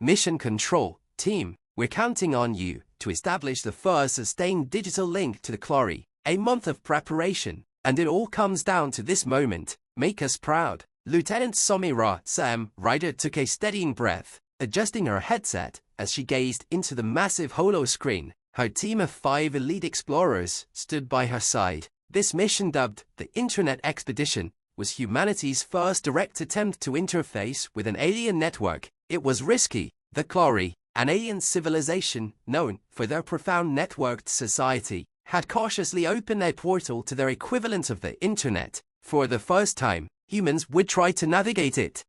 Mission Control Team, we're counting on you to establish the first sustained digital link to the Clory. A month of preparation, and it all comes down to this moment. Make us proud. Lieutenant Somira Sam Ryder took a steadying breath, adjusting her headset as she gazed into the massive holo screen. Her team of 5 elite explorers stood by her side. This mission, dubbed the Internet Expedition, was humanity's first direct attempt to interface with an alien network. It was risky. The Clory, an alien civilization known for their profound networked society, had cautiously opened a portal to their equivalent of the Internet. For the first time, humans would try to navigate it.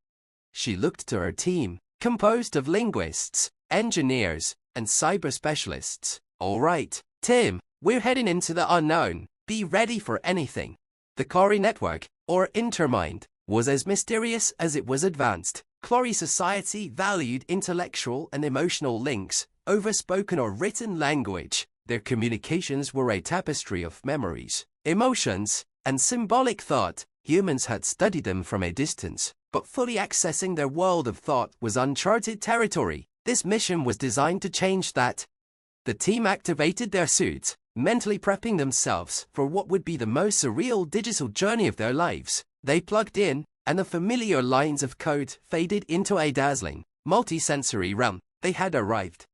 She looked to her team, composed of linguists, engineers, and cyber specialists. All right, Tim, we're heading into the unknown. Be ready for anything. The Clory network, or Intermind, was as mysterious as it was advanced. Clory society valued intellectual and emotional links over spoken or written language. Their communications were a tapestry of memories, emotions, and symbolic thought. Humans had studied them from a distance, but fully accessing their world of thought was uncharted territory. This mission was designed to change that. The team activated their suits, mentally prepping themselves for what would be the most surreal digital journey of their lives. They plugged in, and the familiar lines of code faded into a dazzling, multi-sensory realm. They had arrived.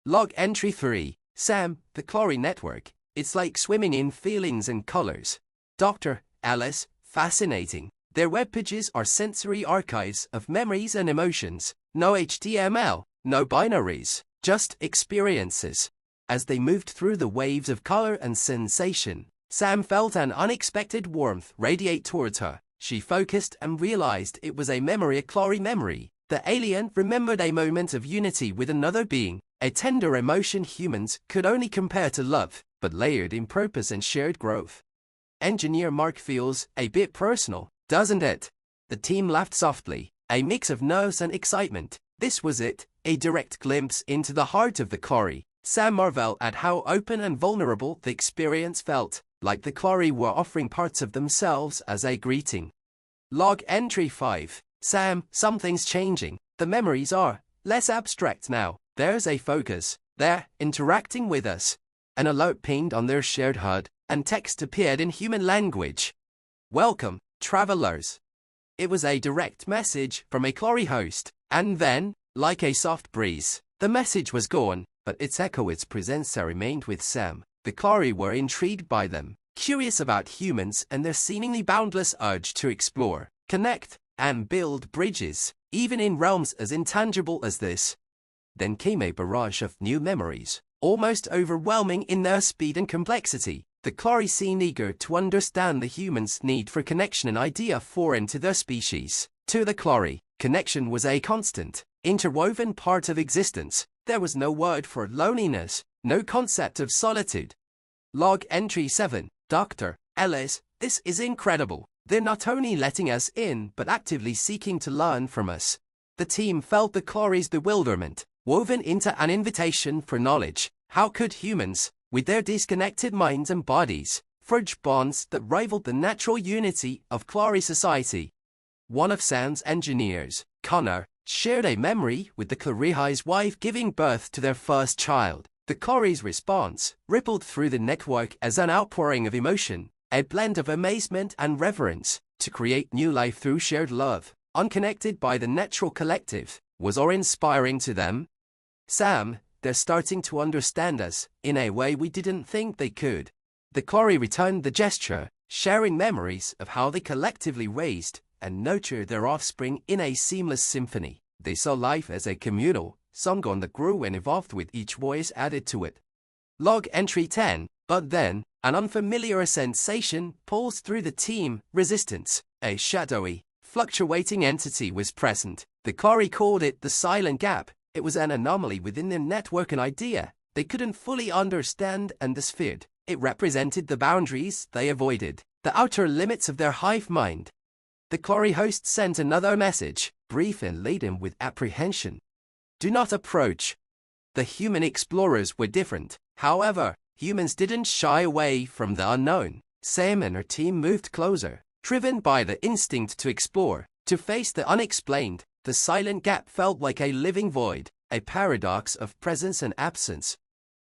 Log entry 3. Sam, the Clory network. It's like swimming in feelings and colors. Dr. Alice, fascinating. Their web pages are sensory archives of memories and emotions. No HTML, no binaries, just experiences. As they moved through the waves of color and sensation, Sam felt an unexpected warmth radiate towards her. She focused and realized it was a Clory memory. The alien remembered a moment of unity with another being, a tender emotion humans could only compare to love, but layered in purpose and shared growth. Engineer Mark feels a bit personal, doesn't it? The team laughed softly, a mix of nerves and excitement. This was it, a direct glimpse into the heart of the Clory. Sam marveled at how open and vulnerable the experience felt, like the Clory were offering parts of themselves as a greeting. Log entry 5. Sam, something's changing. The memories are less abstract now. There's a focus. They're interacting with us. An alert pinged on their shared HUD, and text appeared in human language. Welcome, travelers. It was a direct message from a Clory host, and then, like a soft breeze, the message was gone, but its echo, its presence remained with Sam. The Clory were intrigued by them, curious about humans and their seemingly boundless urge to explore, connect, and build bridges, even in realms as intangible as this. Then came a barrage of new memories, almost overwhelming in their speed and complexity. The Clory seemed eager to understand the humans' need for connection, an idea foreign to their species. To the Clory, connection was a constant, interwoven part of existence. There was no word for loneliness, no concept of solitude. Log entry 7. Dr. Ellis, this is incredible. They're not only letting us in, but actively seeking to learn from us. The team felt the Clory's bewilderment, woven into an invitation for knowledge. How could humans, with their disconnected minds and bodies, forge bonds that rivaled the natural unity of Clory society? One of Sam's engineers, Connor, shared a memory with the Clory's wife giving birth to their first child. The Clory's response rippled through the network as an outpouring of emotion, a blend of amazement and reverence. To create new life through shared love, unconnected by the natural collective, was awe-inspiring to them. Sam, they're starting to understand us in a way we didn't think they could. The Clory returned the gesture, sharing memories of how they collectively raised and nurtured their offspring in a seamless symphony. They saw life as a communal song that grew and evolved with each voice added to it. Log entry 10. But then, an unfamiliar sensation pulsed through the team. Resistance. A shadowy, fluctuating entity was present. The Clory called it the silent gap. It was an anomaly within their network, an idea they couldn't fully understand and feared. It represented the boundaries they avoided, the outer limits of their hive mind. The Clory host sent another message, brief and laden with apprehension. Do not approach. The human explorers were different. However, humans didn't shy away from the unknown. Sam and her team moved closer, driven by the instinct to explore, to face the unexplained. The silent gap felt like a living void, a paradox of presence and absence.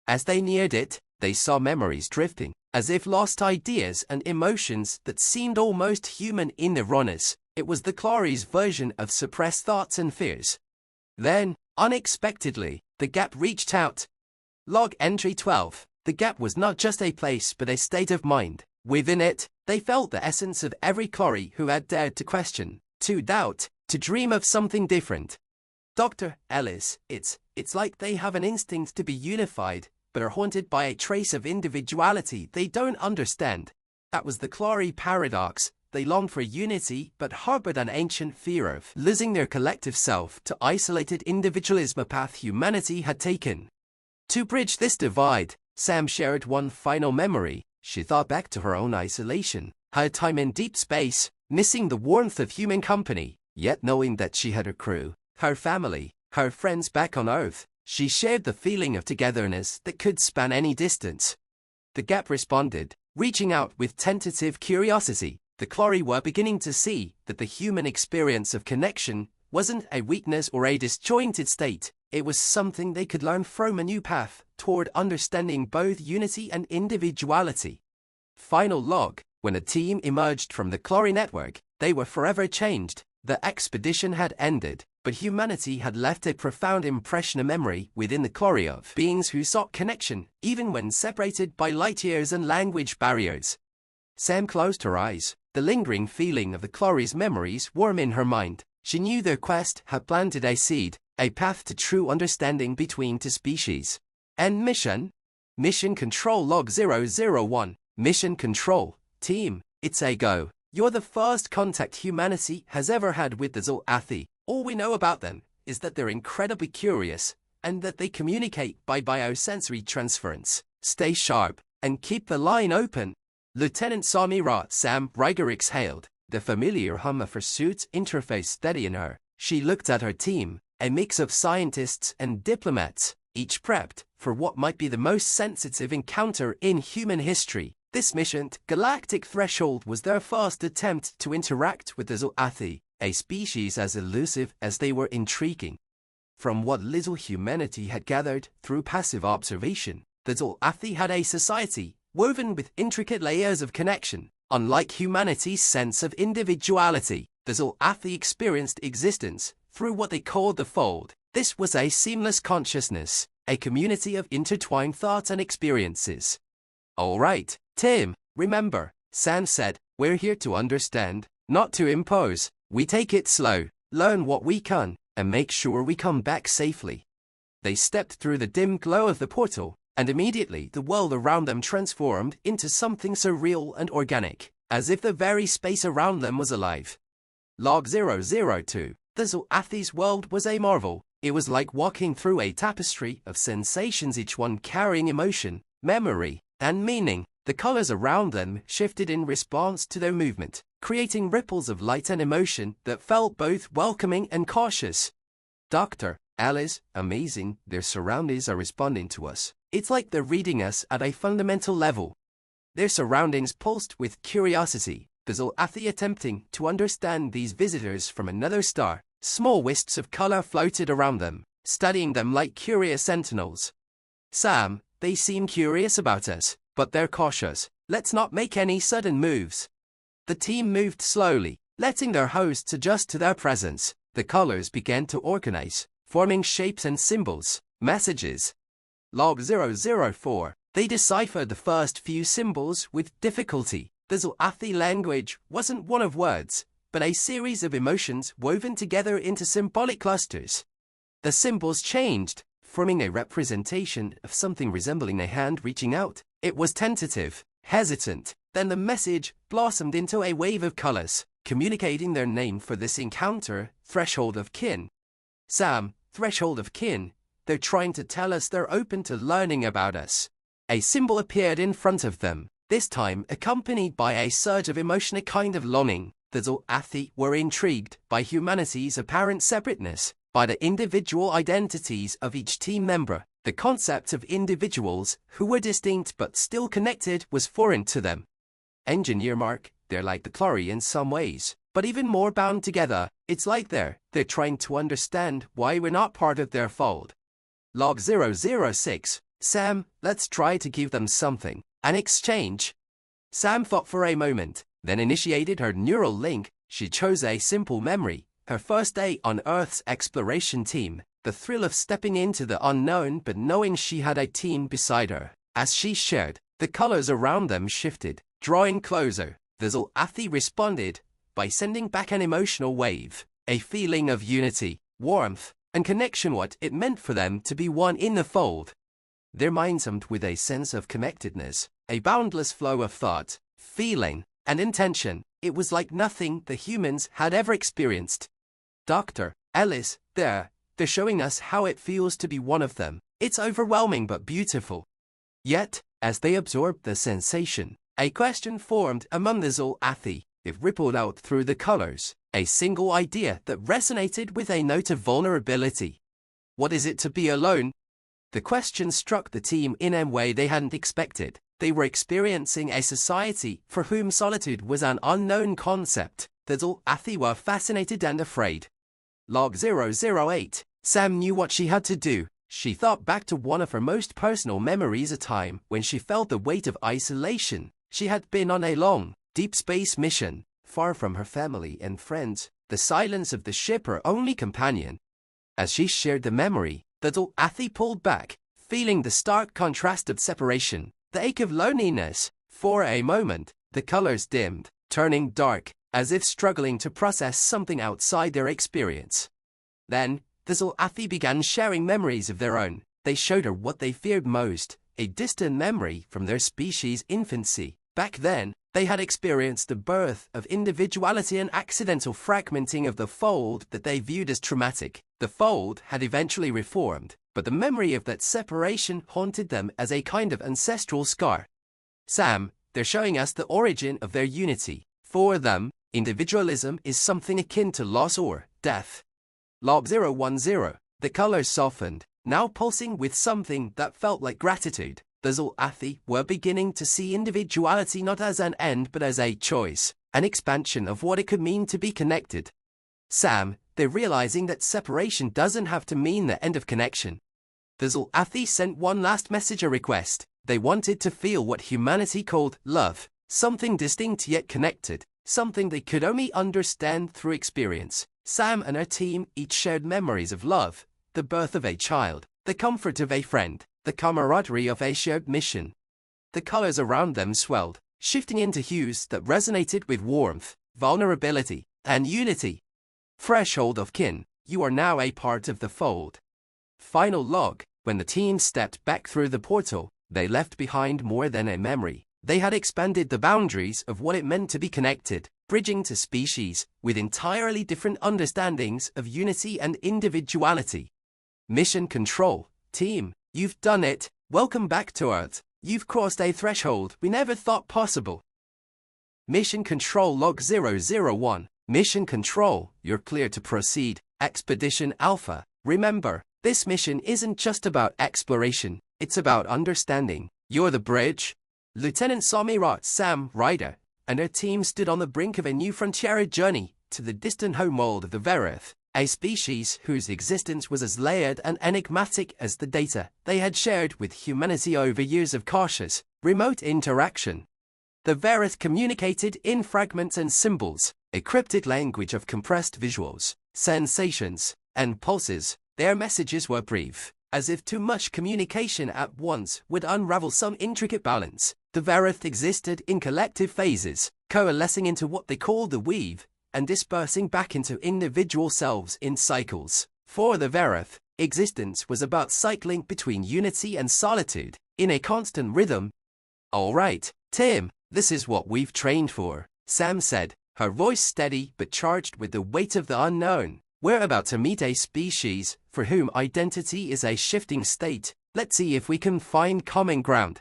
As they neared it, they saw memories drifting, as if lost ideas and emotions that seemed almost human in their rawness. It was the Clory's version of suppressed thoughts and fears. Then, unexpectedly, the gap reached out. Log entry 12. The gap was not just a place but a state of mind. Within it, they felt the essence of every Clory who had dared to question, to doubt, to dream of something different. Dr. Ellis, it's like they have an instinct to be unified, but are haunted by a trace of individuality they don't understand. That was the Clory paradox. They longed for unity but harbored an ancient fear of losing their collective self to isolated individualism, a path humanity had taken. To bridge this divide, Sam shared one final memory. She thought back to her own isolation, her time in deep space, missing the warmth of human company, yet knowing that she had her crew, her family, her friends back on Earth. She shared the feeling of togetherness that could span any distance. The gap responded, reaching out with tentative curiosity. The Clory were beginning to see that the human experience of connection wasn't a weakness or a disjointed state. It was something they could learn from, a new path toward understanding both unity and individuality. Final log. When the team emerged from the Clory network, they were forever changed. The expedition had ended, but humanity had left a profound impression, a memory within the Clory of beings who sought connection, even when separated by light years and language barriers. Sam closed her eyes, the lingering feeling of the Clory's memories warm in her mind. She knew their quest had planted a seed, a path to true understanding between two species. And mission? Mission Control Log 001. Mission Control, Team, it's a go. You're the first contact humanity has ever had with the Sci-Fi. All we know about them is that they're incredibly curious, and that they communicate by biosensory transference. Stay sharp, and keep the line open. Lieutenant Samira Sam Riger exhaled, the familiar hum of her suit's interface steady in her. She looked at her team, a mix of scientists and diplomats, each prepped for what might be the most sensitive encounter in human history. This mission, Galactic Threshold, was their first attempt to interact with the Sci-Fi, a species as elusive as they were intriguing. From what little humanity had gathered through passive observation, the Sci-Fi had a society woven with intricate layers of connection. Unlike humanity's sense of individuality, the Sci-Fi experienced existence through what they called the Fold. This was a seamless consciousness, a community of intertwined thoughts and experiences. All right, Tim, remember, Sam said, we're here to understand, not to impose. We take it slow, learn what we can, and make sure we come back safely. They stepped through the dim glow of the portal, and immediately the world around them transformed into something surreal and organic, as if the very space around them was alive. Log 002. The Sci-Fi's world was a marvel. It was like walking through a tapestry of sensations, each one carrying emotion, memory, and meaning. The colors around them shifted in response to their movement, creating ripples of light and emotion that felt both welcoming and cautious. Dr. Alice, amazing, their surroundings are responding to us. It's like they're reading us at a fundamental level. Their surroundings pulsed with curiosity, the Sci-Fi attempting to understand these visitors from another star. Small wisps of color floated around them, studying them like curious sentinels. Sam, they seem curious about us, but they're cautious. Let's not make any sudden moves. The team moved slowly, letting their hosts adjust to their presence. The colors began to organize, forming shapes and symbols, messages. Log 004. They deciphered the first few symbols with difficulty. The Sci-Fi language wasn't one of words, but a series of emotions woven together into symbolic clusters. The symbols changed, forming a representation of something resembling a hand reaching out. It was tentative, hesitant. Then the message blossomed into a wave of colors, communicating their name for this encounter: Threshold of Kin. Sam, Threshold of Kin. They're trying to tell us they're open to learning about us. A symbol appeared in front of them, this time accompanied by a surge of emotion, a kind of longing. The Sci-Fi were intrigued by humanity's apparent separateness, by the individual identities of each team member. The concept of individuals who were distinct but still connected was foreign to them. Engineer Mark, they're like the Clory in some ways. but even more bound together. It's like they're trying to understand why we're not part of their fold. Log 006. Sam, let's try to give them something. An exchange. Sam thought for a moment, then initiated her neural link. She chose a simple memory, her first day on Earth's exploration team, the thrill of stepping into the unknown but knowing she had a team beside her. As she shared, the colors around them shifted, drawing closer. Athi responded by sending back an emotional wave, a feeling of unity, warmth, and connection, what it meant for them to be one in the fold. Their minds hummed with a sense of connectedness, a boundless flow of thought, feeling, and intention. It was like nothing the humans had ever experienced. Dr. Ellis, they're showing us how it feels to be one of them. It's overwhelming but beautiful. Yet, as they absorbed the sensation, a question formed among the Athi. It rippled out through the colors, a single idea that resonated with a note of vulnerability. What is it to be alone? The question struck the team in a way they hadn't expected. They were experiencing a society for whom solitude was an unknown concept. The Athi were fascinated and afraid. Log 008. Sam knew what she had to do. She thought back to one of her most personal memories, a time when she felt the weight of isolation. She had been on a long, deep space mission, far from her family and friends, the silence of the ship her only companion. As she shared the memory, the Athi pulled back, feeling the stark contrast of separation, the ache of loneliness. For a moment, the colors dimmed, turning dark, as if struggling to process something outside their experience. Then, the Athi began sharing memories of their own. They showed her what they feared most, a distant memory from their species' infancy. Back then, they had experienced the birth of individuality and accidental fragmenting of the fold that they viewed as traumatic. The fold had eventually reformed, but the memory of that separation haunted them as a kind of ancestral scar. Sam, they're showing us the origin of their unity. For them, individualism is something akin to loss or death. Log 010. The colors softened, now pulsing with something that felt like gratitude. The Athi were beginning to see individuality not as an end but as a choice, an expansion of what it could mean to be connected. Sam, they're realizing that separation doesn't have to mean the end of connection. The Athi sent one last message, a request. They wanted to feel what humanity called love, something distinct yet connected, something they could only understand through experience. Sam and her team each shared memories of love, the birth of a child, the comfort of a friend, the camaraderie of a shared mission. The colors around them swelled, shifting into hues that resonated with warmth, vulnerability, and unity. Threshold of kin, you are now a part of the fold. Final log, when the team stepped back through the portal, they left behind more than a memory. They had expanded the boundaries of what it meant to be connected, bridging to species with entirely different understandings of unity and individuality. Mission control, team, you've done it. Welcome back to Earth. You've crossed a threshold we never thought possible. Mission control log 001. Mission control, you're clear to proceed. Expedition Alpha. Remember, this mission isn't just about exploration, it's about understanding. You're the bridge. Lieutenant Samira Sam Ryder and her team stood on the brink of a new frontier journey to the distant homeworld of the Verith, a species whose existence was as layered and enigmatic as the data they had shared with humanity over years of cautious, remote interaction. The Verith communicated in fragments and symbols, a cryptic language of compressed visuals, sensations, and pulses. Their messages were brief, as if too much communication at once would unravel some intricate balance. The Verith existed in collective phases, coalescing into what they called the weave, and dispersing back into individual selves in cycles. For the Verith, existence was about cycling between unity and solitude, in a constant rhythm. "All right, Tim, this is what we've trained for," Sam said, her voice steady but charged with the weight of the unknown. "We're about to meet a species for whom identity is a shifting state. Let's see if we can find common ground."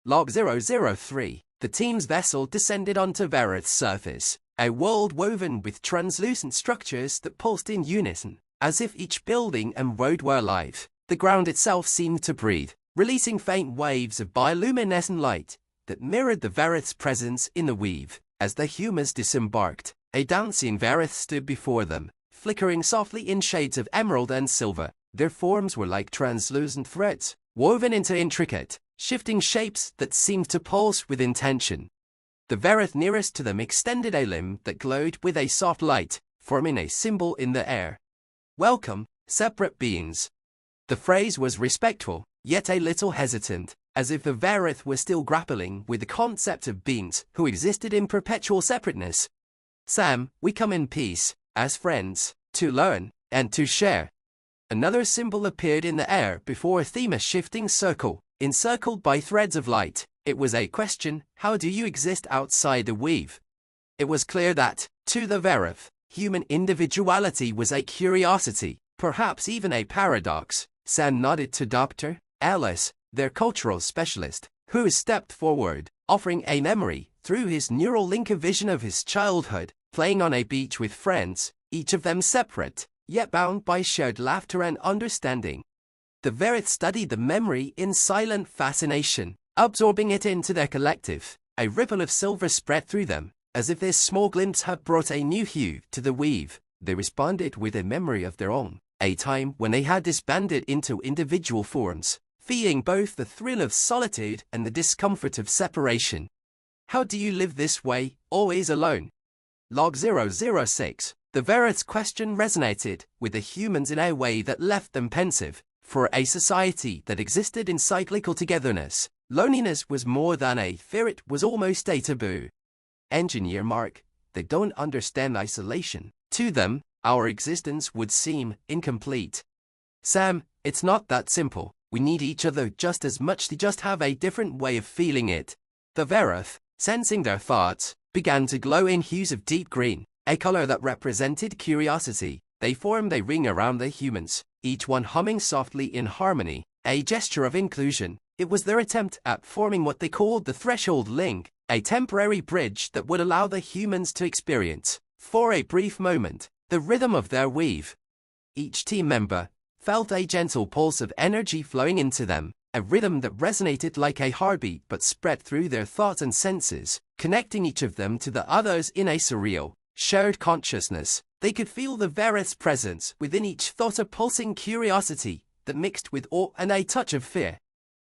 Log 003. The team's vessel descended onto Verith's surface, a world woven with translucent structures that pulsed in unison, as if each building and road were alive. The ground itself seemed to breathe, releasing faint waves of bioluminescent light that mirrored the Verith's presence in the weave. As the humans disembarked, A dancing Varith stood before them, flickering softly in shades of emerald and silver. Their forms were like translucent threads, woven into intricate, shifting shapes that seemed to pulse with intention. The Varith nearest to them extended a limb that glowed with a soft light, forming a symbol in the air. "Welcome, separate beings." The phrase was respectful, yet a little hesitant, as if the Varith were still grappling with the concept of beings who existed in perpetual separateness. "Sam, we come in peace, as friends, to learn, and to share." Another symbol appeared in the air before a shifting circle, encircled by threads of light. It was a question: how do you exist outside the weave? It was clear that, to the Varith, human individuality was a curiosity, perhaps even a paradox. Sam nodded to Dr. Ellis, their cultural specialist, who stepped forward, offering a memory. Through his neural link, a vision of his childhood, playing on a beach with friends, each of them separate, yet bound by shared laughter and understanding. The Varith studied the memory in silent fascination, absorbing it into their collective. A ripple of silver spread through them, as if this small glimpse had brought a new hue to the weave. They responded with a memory of their own, a time when they had disbanded into individual forms, feeling both the thrill of solitude and the discomfort of separation. "How do you live this way, always alone?" Log 006. The Varith's question resonated with the humans in a way that left them pensive. For a society that existed in cyclical togetherness, loneliness was more than a fear, it was almost a taboo. Engineer Mark, they don't understand isolation. To them, our existence would seem incomplete. Sam, it's not that simple. We need each other just as much, to just have a different way of feeling it. The Varith, sensing their thoughts, began to glow in hues of deep green, a color that represented curiosity. They formed a ring around the humans, each one humming softly in harmony, a gesture of inclusion. It was their attempt at forming what they called the threshold link, a temporary bridge that would allow the humans to experience, for a brief moment, the rhythm of their weave. Each team member felt a gentle pulse of energy flowing into them, a rhythm that resonated like a heartbeat but spread through their thoughts and senses, connecting each of them to the others in a surreal, shared consciousness. They could feel the Varith's presence within each thought, a pulsing curiosity that mixed with awe and a touch of fear.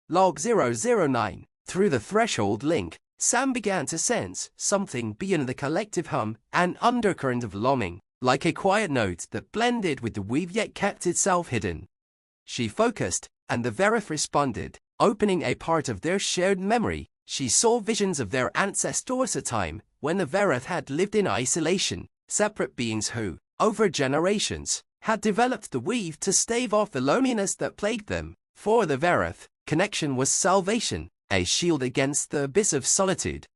Log 009. Through the threshold link, Sam began to sense something beyond the collective hum, an undercurrent of longing, like a quiet note that blended with the weave yet kept itself hidden. She focused, and the Varith responded, opening a part of their shared memory. She saw visions of their ancestors, a time when the Varith had lived in isolation, separate beings who, over generations, had developed the weave to stave off the loneliness that plagued them. For the Varith, connection was salvation, a shield against the abyss of solitude.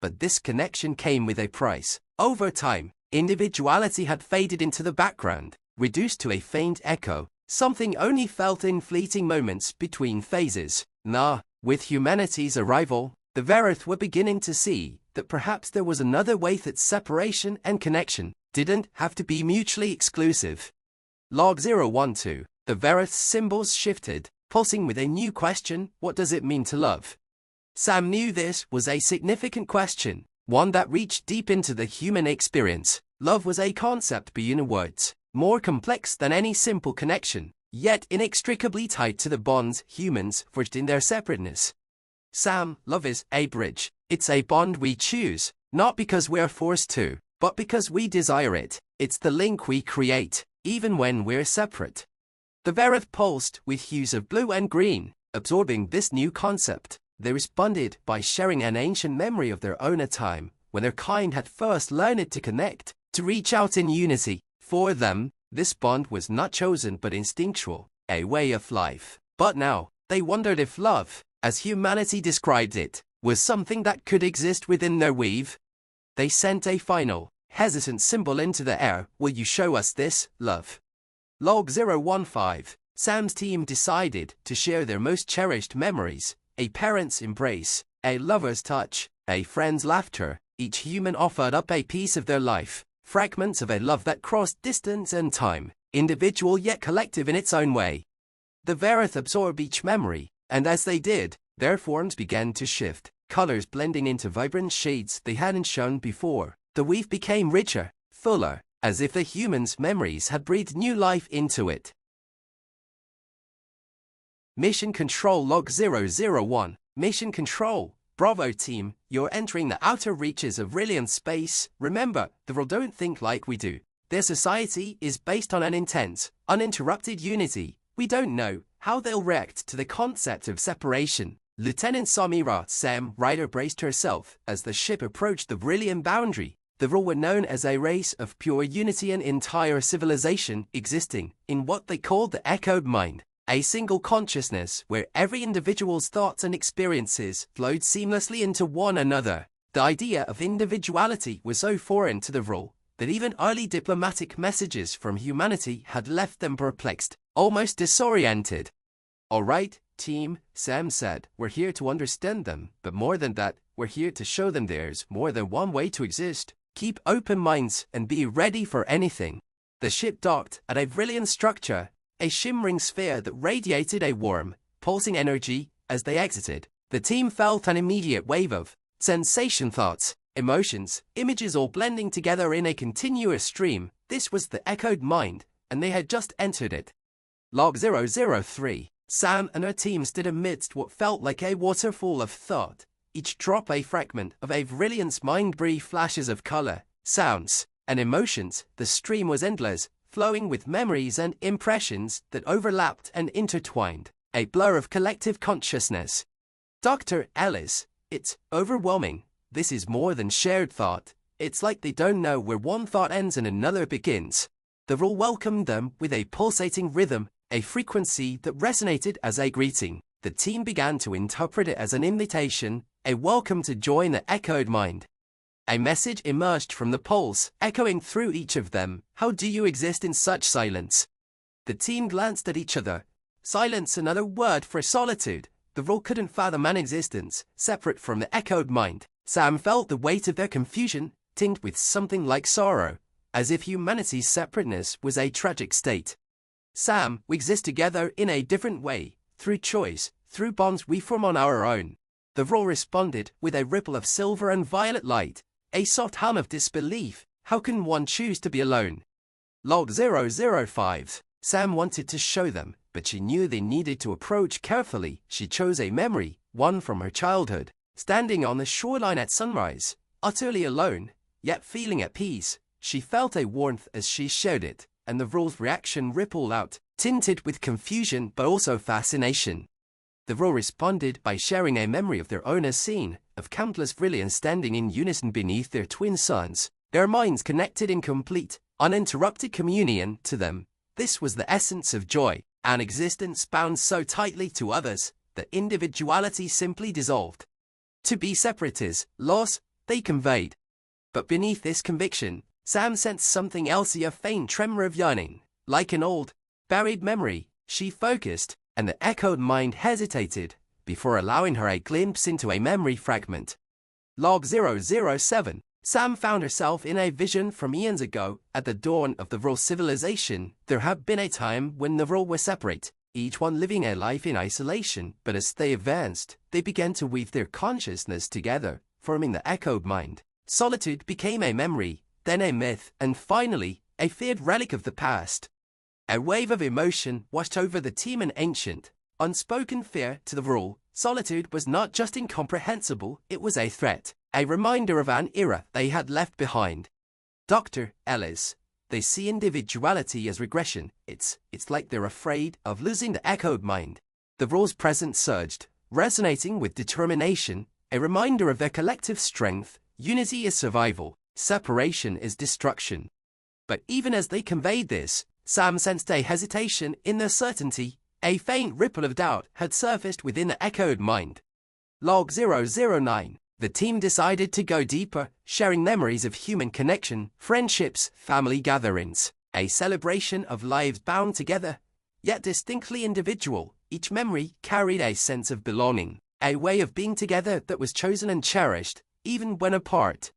But this connection came with a price. Over time, individuality had faded into the background, reduced to a faint echo, something only felt in fleeting moments between phases. With humanity's arrival, the Varith were beginning to see that perhaps there was another way, that separation and connection didn't have to be mutually exclusive. Log 012. The Varith's symbols shifted, pulsing with a new question: what does it mean to love? Sam knew this was a significant question, one that reached deep into the human experience. Love was a concept beyond words, more complex than any simple connection, yet inextricably tied to the bonds humans forged in their separateness. Sam, love is a bridge. It's a bond we choose, not because we're forced to, but because we desire it. It's the link we create, even when we're separate. The Varith pulsed with hues of blue and green, absorbing this new concept. They responded by sharing an ancient memory of their own, a time when their kind had first learned to connect, to reach out in unity. For them, this bond was not chosen but instinctual, a way of life. But now, they wondered if love, as humanity described it, was something that could exist within their weave. They sent a final, hesitant symbol into the air. Will you show us this, love? Log 015. Sam's team decided to share their most cherished memories: a parent's embrace, a lover's touch, a friend's laughter. Each human offered up a piece of their life, fragments of a love that crossed distance and time, individual yet collective in its own way. The Varith absorbed each memory, and as they did, their forms began to shift, colors blending into vibrant shades they hadn't shown before. The weave became richer, fuller, as if the humans' memories had breathed new life into it. Mission Control Log 001. Mission Control. Bravo team, you're entering the outer reaches of Rillian space. Remember, the world don't think like we do. Their society is based on an intense, uninterrupted unity. We don't know how they'll react to the concept of separation. Lieutenant Samira Sam Ryder braced herself as the ship approached the Rillian boundary. The Vril were known as a race of pure unity, an entire civilization existing in what they called the echoed mind. A single consciousness where every individual's thoughts and experiences flowed seamlessly into one another. The idea of individuality was so foreign to the Vril that even early diplomatic messages from humanity had left them perplexed, almost disoriented. "All right, team," Sam said, "we're here to understand them, but more than that, we're here to show them there's more than one way to exist. Keep open minds and be ready for anything." The ship docked at a Vrillian structure, a shimmering sphere that radiated a warm, pulsing energy. As they exited, the team felt an immediate wave of sensation, thoughts, emotions, images all blending together in a continuous stream. This was the echoed mind, and they had just entered it. Log 003. Sam and her team stood amidst what felt like a waterfall of thought, each drop a fragment of a Vrillian's mind. Brief flashes of color, sounds, and emotions. The stream was endless, flowing with memories and impressions that overlapped and intertwined, a blur of collective consciousness. Dr. Ellis, "It's overwhelming. This is more than shared thought. It's like they don't know where one thought ends and another begins." The Vril welcomed them with a pulsating rhythm, a frequency that resonated as a greeting. The team began to interpret it as an invitation, a welcome to join the echoed mind. A message emerged from the poles, echoing through each of them. "How do you exist in such silence?" The team glanced at each other. Silence, another word for solitude. The Vril couldn't fathom an existence separate from the echoed mind. Sam felt the weight of their confusion, tinged with something like sorrow, as if humanity's separateness was a tragic state. "Sam, we exist together in a different way, through choice, through bonds we form on our own." The Vril responded with a ripple of silver and violet light, a soft hum of disbelief. "How can one choose to be alone?" Log 005. Sam wanted to show them, but she knew they needed to approach carefully. She chose a memory, one from her childhood. Standing on the shoreline at sunrise, utterly alone, yet feeling at peace, she felt a warmth as she shared it, and the Vril's reaction rippled out, tinted with confusion but also fascination. The Vril responded by sharing a memory of their own, a scene of countless Vrillians standing in unison beneath their twin suns, their minds connected in complete, uninterrupted communion. To them, this was the essence of joy, an existence bound so tightly to others that individuality simply dissolved. To be separate is loss, they conveyed. But beneath this conviction, Sam sensed something else, a faint tremor of yearning. Like an old, buried memory, she focused, and the echoed mind hesitated before allowing her a glimpse into a memory fragment. Log 007. Sam found herself in a vision from eons ago. At the dawn of the Vril civilization, there had been a time when the Vril were separate, each one living a life in isolation. But as they advanced, they began to weave their consciousness together, forming the echoed mind. Solitude became a memory, then a myth, and finally, a feared relic of the past. A wave of emotion washed over the team, an ancient, unspoken fear. To the Vril, solitude was not just incomprehensible, it was a threat, a reminder of an era they had left behind. Dr. Ellis, they see individuality as regression. It's like they're afraid of losing the echoed mind. The Vril's presence surged, resonating with determination, a reminder of their collective strength. Unity is survival, separation is destruction. But even as they conveyed this, Sam sensed a hesitation in their certainty. A faint ripple of doubt had surfaced within the echoed mind. Log 009. The team decided to go deeper, sharing memories of human connection, friendships, family gatherings, a celebration of lives bound together, yet distinctly individual. Each memory carried a sense of belonging, a way of being together that was chosen and cherished, even when apart.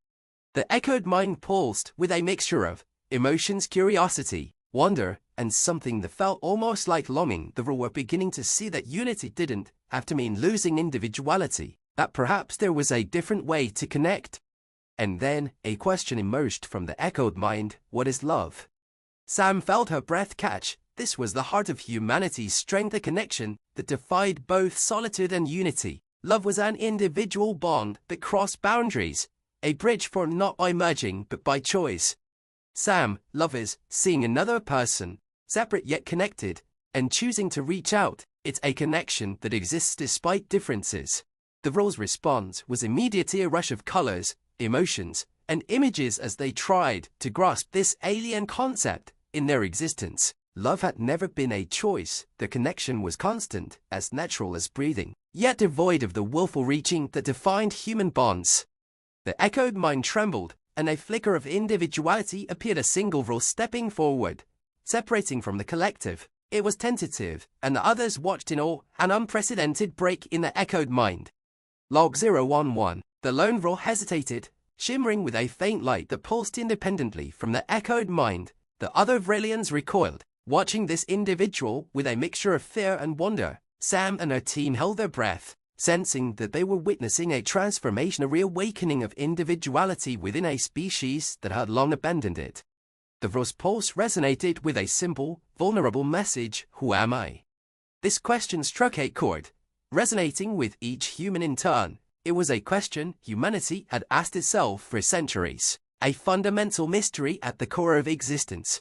The echoed mind pulsed with a mixture of emotions, curiosity, wonder, and something that felt almost like longing. The Vril were beginning to see that unity didn't have to mean losing individuality, that perhaps there was a different way to connect. And then, a question emerged from the echoed mind: what is love? Sam felt her breath catch. This was the heart of humanity's strength, a connection that defied both solitude and unity. Love was an individual bond that crossed boundaries, a bridge formed not by merging but by choice. Sam, love is seeing another person, separate yet connected, and choosing to reach out. It's a connection that exists despite differences. The Royals' response was immediately a rush of colors, emotions, and images as they tried to grasp this alien concept in their existence. Love had never been a choice. The connection was constant, as natural as breathing, yet devoid of the willful reaching that defined human bonds. The echoed mind trembled, and a flicker of individuality appeared, a single Royal stepping forward, separating from the collective. It was tentative, and the others watched in awe, an unprecedented break in the echoed mind. Log 011. The lone Royal hesitated, shimmering with a faint light that pulsed independently from the echoed mind. The other Vrelians recoiled, watching this individual with a mixture of fear and wonder. Sam and her team held their breath, sensing that they were witnessing a transformation, a reawakening of individuality within a species that had long abandoned it. The Royal's pulse resonated with a simple, vulnerable message: who am I? This question struck a chord, resonating with each human in turn. It was a question humanity had asked itself for centuries, a fundamental mystery at the core of existence.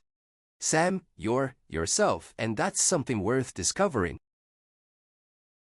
Sam, you're yourself, and that's something worth discovering.